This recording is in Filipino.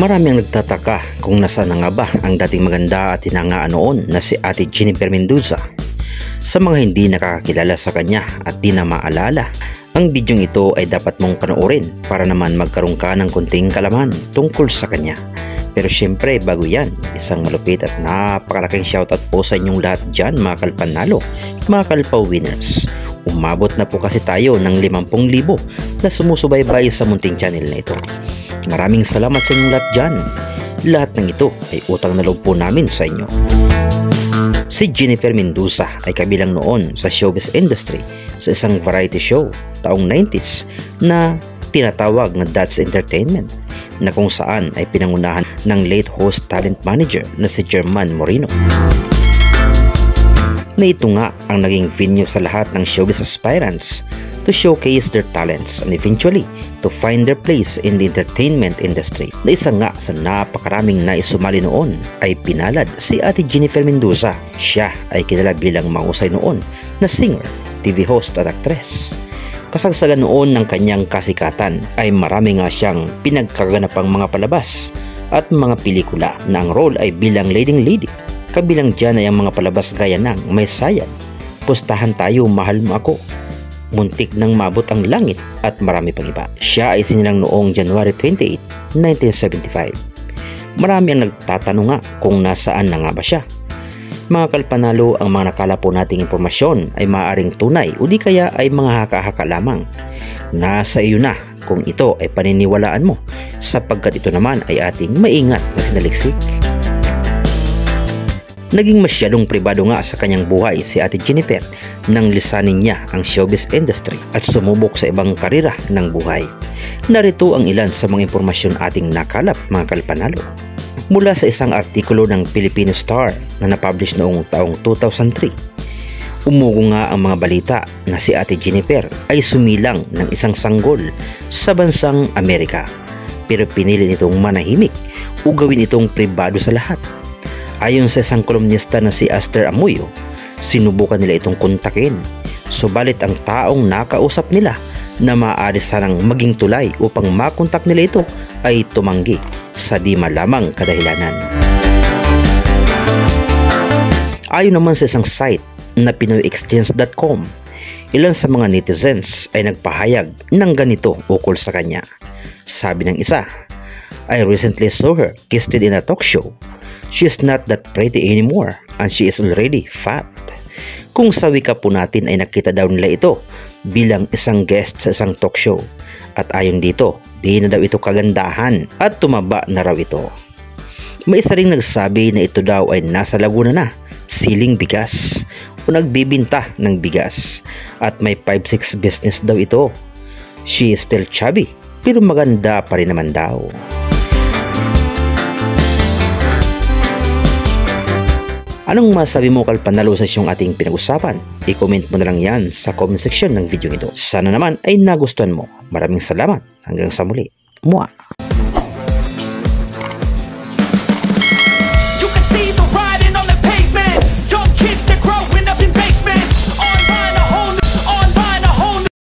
Marami ang nagtataka kung nasaan na nga ba ang dating maganda at hinangaan noon na si Ate Jennifer Mendoza. Sa mga hindi nakakakilala sa kanya at di na maalala, ang bidyong ito ay dapat mong panoorin para naman magkaroon ka ng kunting kalaman tungkol sa kanya. Pero syempre bago yan, isang malupit at napakalaking shoutout po sa inyong lahat dyan mga kalpanalo, mga kalpaw winners. Umabot na po kasi tayo ng 50,000 na sumusubaybay sa munting channel na ito. Maraming salamat sa inyong lahat dyan. Lahat ng ito ay utang na loob po namin sa inyo. Si Jennifer Mendoza ay kabilang noon sa showbiz industry sa isang variety show taong 90s na tinatawag na That's Entertainment, na kung saan ay pinangunahan ng late host talent manager na si German Moreno. Na ito nga ang naging venue sa lahat ng showbiz aspirants to showcase their talents and eventually to find their place in the entertainment industry. Na isa nga sa napakaraming naisumali noon ay pinalad si Ate Jennifer Mendoza. Siya ay kilala bilang mahusay noon na singer, TV host at actress. Kasagsagan noon ng kanyang kasikatan ay marami nga siyang pinagkaganapang mga palabas at mga pelikula na ang role ay bilang leading lady. Kabilang dyan ay ang mga palabas gaya ng May Sayad, Pustahan Tayo, Mahal Mo Ako, Muntik Nang Mabot ang Langit at marami pang iba. Siya ay sinilang noong January 28, 1975. Marami ang nagtatanong nga kung nasaan na nga ba siya. Mga kalpanalo, ang mga nakala po nating impormasyon ay maaaring tunay o di kaya ay mga haka-haka lamang. Nasa iyo na kung ito ay paniniwalaan mo, sapagkat ito naman ay ating maingat na sinaliksik. Naging masyadong pribado nga sa kanyang buhay si Ate Jennifer nang lisanin niya ang showbiz industry at sumubok sa ibang karera ng buhay. Narito ang ilan sa mga impormasyon ating nakalap mga kalpanalo. Mula sa isang artikulo ng Filipino Star na napublish noong taong 2003, umugo nga ang mga balita na si Ate Jennifer ay sumilang ng isang sanggol sa bansang Amerika. Pero pinili nitong manahimik o gawin itong pribado sa lahat. Ayon sa isang kolumnista na si Aster Amuyo, sinubukan nila itong kontakin. Subalit ang taong nakausap nila na maaari sanang maging tulay upang makontak nila ito ay tumanggi sa di malamang kadahilanan. Ayon naman sa isang site na PinoyExchange.com, ilan sa mga netizens ay nagpahayag ng ganito ukol sa kanya. Sabi ng isa, "I recently saw her kissed in a talk show. She is not that pretty anymore and she is already fat." Kung sa wika po natin ay nakita daw nila ito bilang isang guest sa isang talk show. At ayon dito, di na daw ito kagandahan at tumaba na raw ito. May isa ring nagsabi na ito daw ay nasa Laguna na, siling bigas o nagbibinta ng bigas. At may 5-6 business daw ito. She is still chubby pero maganda pa rin naman daw. Anong masabi mo kalpanalo sa siyong ating pinag-usapan? I-comment mo na lang yan sa comment section ng video nito. Sana naman ay nagustuhan mo. Maraming salamat. Hanggang sa muli. Mua!